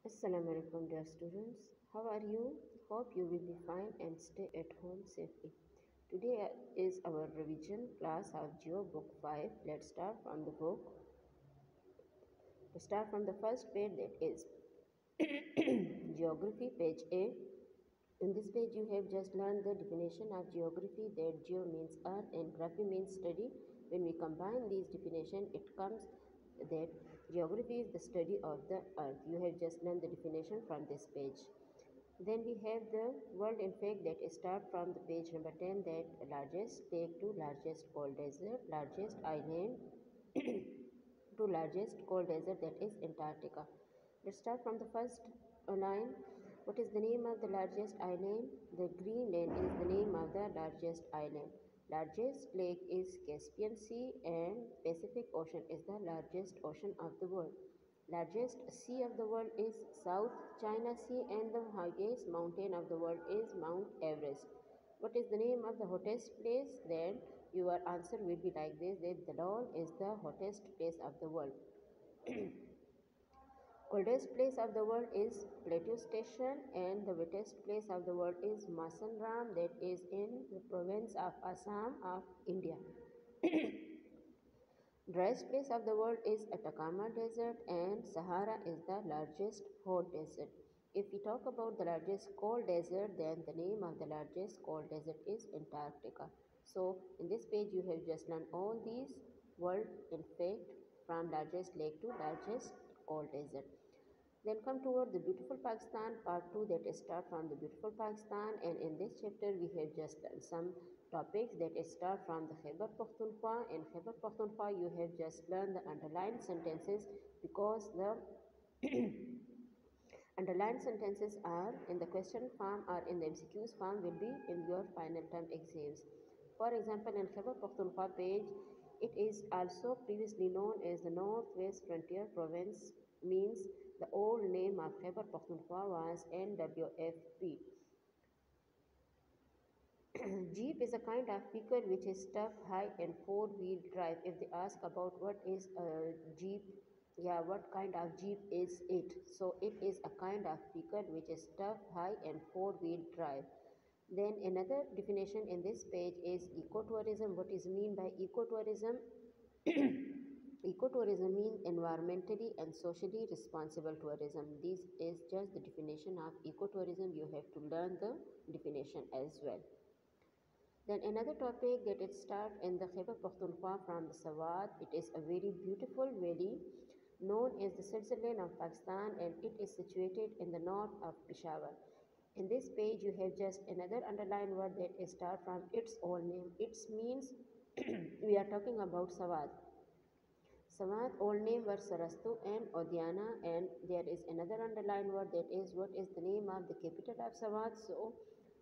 Assalamu alaikum dear students. How are you? Hope you will be fine and stay at home safely. Today is our revision class of Geo Book 5. Let's start from the book. To start from the first page, that is Geography, page A. In this page you have just learned the definition of geography, that geo means earth and graphy means study. When we combine these definitions, it comes that geography is the study of the earth. You have just learned the definition from this page. Then we have the world in fact, that start from the page number 10, that largest lake to largest cold desert, largest island to largest cold desert, that is Antarctica. Let's start from the first line. What is the name of the largest island? The Greenland is the name of the largest island. Largest lake is Caspian Sea and Pacific Ocean is the largest ocean of the world. Largest sea of the world is South China Sea and the highest mountain of the world is Mount Everest. What is the name of the hottest place? Then your answer will be like this, that Dalol is the hottest place of the world. Coldest place of the world is Plateau Station and the wettest place of the world is Masanram, that is in the province of Assam of India. Driest place of the world is Atacama Desert and Sahara is the largest hot desert. If we talk about the largest cold desert, then the name of the largest cold desert is Antarctica. So in this page you have just learned all these world in fact, from largest lake to largest cold desert. Then come toward the beautiful Pakistan, part 2, that start from the beautiful Pakistan, and in this chapter we have just done some topics that start from the Khyber Pakhtunkhwa. In Khyber Pakhtunkhwa you have just learned the underlined sentences, because the underlined sentences are in the question form or in the MCQs form, will be in your final term exams. For example, in Khyber Pakhtunkhwa page, it is also previously known as the Northwest Frontier Province, means the old name of Khyber Pakhtunkhwa was NWFP. Jeep is a kind of vehicle which is tough, high, and four-wheel drive. If they ask about what is a Jeep, yeah, what kind of Jeep is it? So it is a kind of vehicle which is tough, high, and four-wheel drive. Then another definition in this page is ecotourism. What is mean by ecotourism? Ecotourism means environmentally and socially responsible tourism. This is just the definition of ecotourism. You have to learn the definition as well. Then another topic that it starts in the Khyber Pakhtunkhwa from the Sawat. It is a very beautiful valley known as the Switzerland of Pakistan, and it is situated in the north of Peshawar. In this page you have just another underlined word that starts from its old name. It means we are talking about Sawat. Sawat old name were Sarastu and Odiana, and there is another underlined word, that is what is the name of the capital of Sawat. So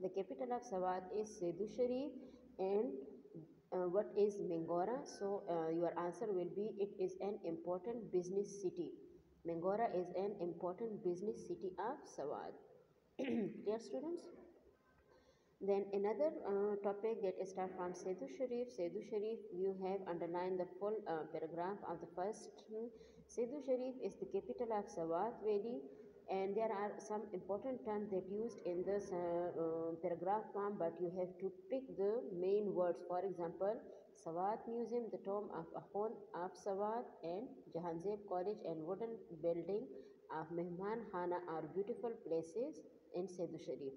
the capital of Sawat is Sedu Sharif, and what is Mengora? So your answer will be, it is an important business city. Mengora is an important business city of Sawat. Clear, students? Then another topic that start from Sedu Sharif. Sedu Sharif, you have underlined the full paragraph of the first. Sedu Sharif is the capital of Sawat Valley, and there are some important terms that used in this paragraph form, but you have to pick the main words. For example, Sawat Museum, the tomb of Ahon of Sawat, and Jahanzeb College and wooden building of Mehman Khana are beautiful places in Sedu Sharif.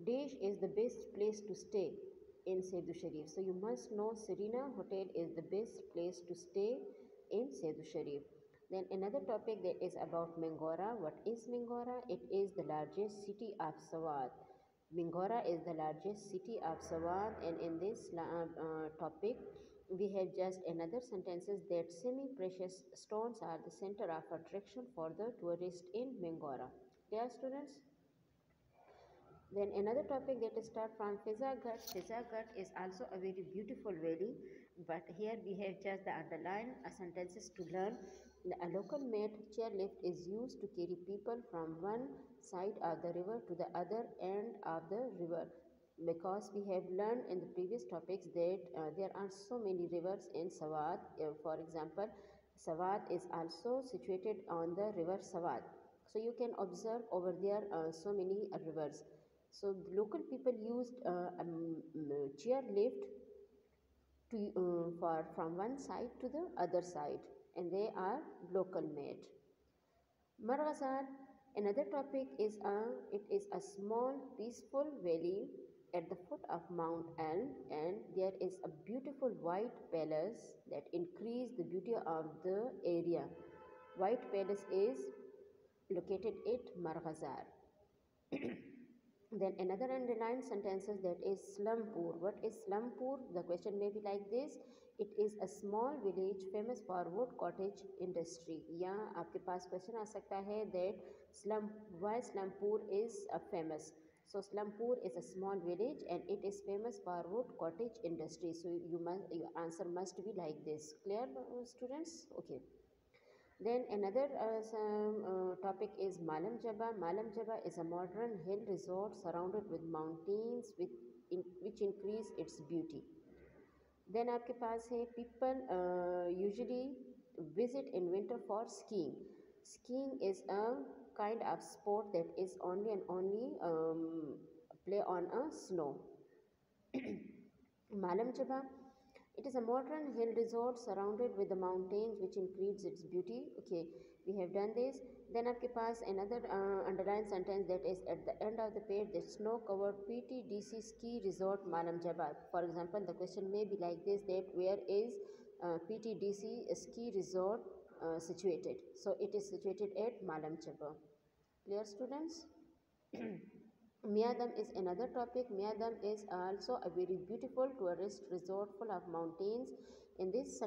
Desh is the best place to stay in Sedu Sharif. So you must know Serena Hotel is the best place to stay in Sedu Sharif. Then another topic that is about Mengora. What is Mengora? It is the largest city of Sawat. Mengora is the largest city of Sawat, and in this topic we have just another sentences, that semi-precious stones are the center of attraction for the tourist in Mengora. Dear students, then another topic that start from Fizaghat. Fizaghat is also a very beautiful valley, but here we have just the underline sentences to learn. A local made chairlift is used to carry people from one side of the river to the other end of the river, because we have learned in the previous topics that there are so many rivers in Sawat. For example, Sawat is also situated on the river Sawat. So you can observe over there so many rivers. So the local people used chair lift to for from one side to the other side, and they are local made. Marghazal, another topic is it is a small peaceful valley at the foot of Mount Elm, and there is a beautiful white palace that increase the beauty of the area. White Palace is located at Marghazar. Then another underlined sentences, that is Slampur. What is Slampur? The question may be like this. It is a small village famous for wood cottage industry. या आपके पास question आ सकता है that why Slampur is famous. So Slampur is a small village and it is famous for wood cottage industry. So your answer must be like this. Clear, students? Okay. Then another topic is Malam Jaba. Malam Jaba is a modern hill resort surrounded with mountains which increase its beauty. Then आपके पास है people usually visit in winter for skiing. Skiing is a kind of sport that is only and only play on a snow. Malam Jaba, it is a modern hill resort surrounded with the mountains which increase its beauty. Okay, we have done this. Then आपके पास another underlined sentence, that is at the end of the page, the snow-covered PTDC ski resort Malam Jaba. For example, the question may be like this, that where is PTDC ski resort situated? So it is situated at Malam Jaba. Clear, students? Miadam is another topic. Miadam is also a very beautiful tourist resort full of mountains. In this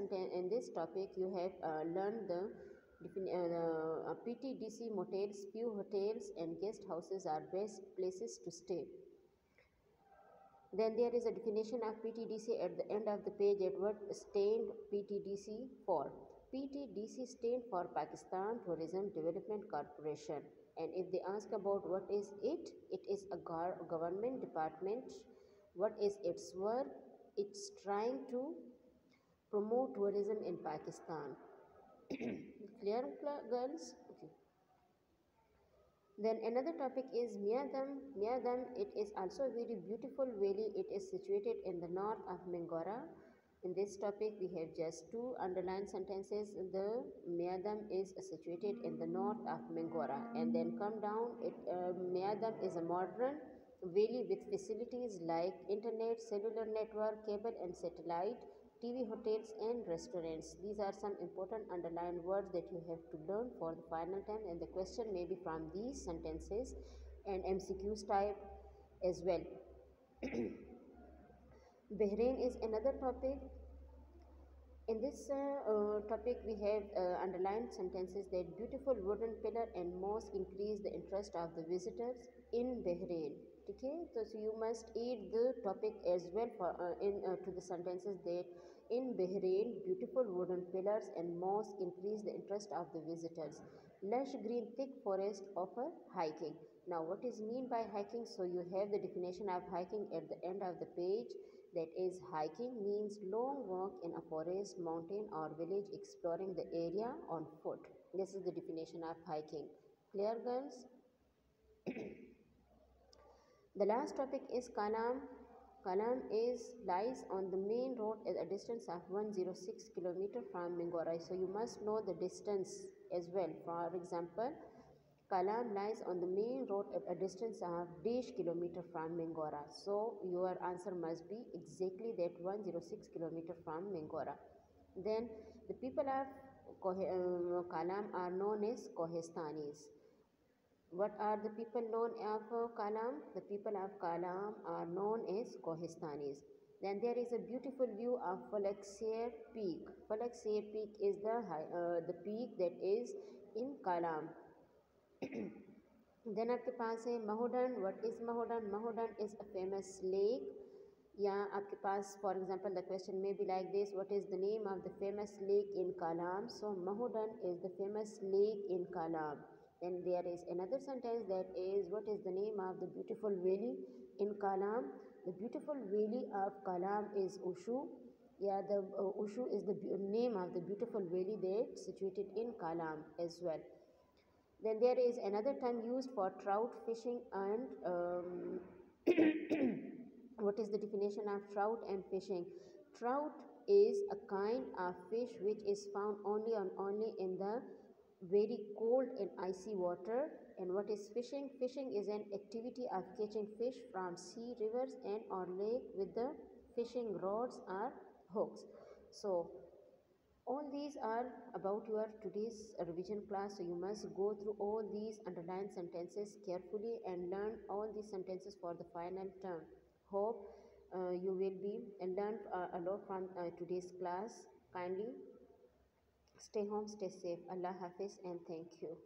topic, you have learned the PTDC motels. Few hotels and guest houses are best places to stay. Then there is a definition of PTDC at the end of the page. At what stand PTDC for? PTDC stand for Pakistan Tourism Development Corporation. And if they ask about what is it, it is a government department. What is its work? It's trying to promote tourism in Pakistan. Clear, girls? Okay. Then another topic is Miadam. Miadam, it is also a very beautiful valley. It is situated in the north of Mingora. In this topic, we have just two underlined sentences. The Miadam is situated in the north of Mingora. And then come down, Miadam is a modern valley with facilities like internet, cellular network, cable and satellite, TV, hotels and restaurants. These are some important underlined words that you have to learn for the final time, and the question may be from these sentences and MCQs type as well. Bahrain is another topic. In this topic, we have underlined sentences that beautiful wooden pillar and mosque increase the interest of the visitors in Bahrain. Okay, so you must add the topic as well for to the sentences that in Bahrain, beautiful wooden pillars and mosques increase the interest of the visitors. Lush green thick forest offer hiking. Now, what is mean by hiking? So you have the definition of hiking at the end of the page. That is, hiking means long walk in a forest, mountain or village exploring the area on foot. This is the definition of hiking. Clear, girls? The last topic is Kalam. Kalam lies on the main road at a distance of 106 km from Mingora. So you must know the distance as well. For example, Kalam lies on the main road at a distance of dash kilometer from Mingora. So your answer must be exactly that 106 km from Mingora. Then the people of Kalam are known as Kohestanis. What are the people known of Kalam? The people of Kalam are known as Kohestanis. Then there is a beautiful view of Falaksir Peak. Falaksir Peak is the peak that is in Kalam. Then आपके पास है Mahodan. What is Mahodan? Mahodan is a famous lake. Yeah, आपके पास, for example, the question may be like this: what is the name of the famous lake in Kalam? So Mahodan is the famous lake in Kalam. Then there is another sentence, that is, what is the name of the beautiful valley in Kalam? The beautiful valley of Kalam is Ushu. Yeah, the Ushu is the name of the beautiful valley that situated in Kalam as well. Then there is another term used for trout fishing and what is the definition of trout and fishing? Trout is a kind of fish which is found only in the very cold and icy water. And what is fishing? Fishing is an activity of catching fish from sea, rivers and or lake with the fishing rods or hooks. So all these are about your today's revision class, so you must go through all these underlined sentences carefully and learn all these sentences for the final term. Hope you will be learned a lot from today's class. Kindly stay home, stay safe. Allah Hafiz and thank you.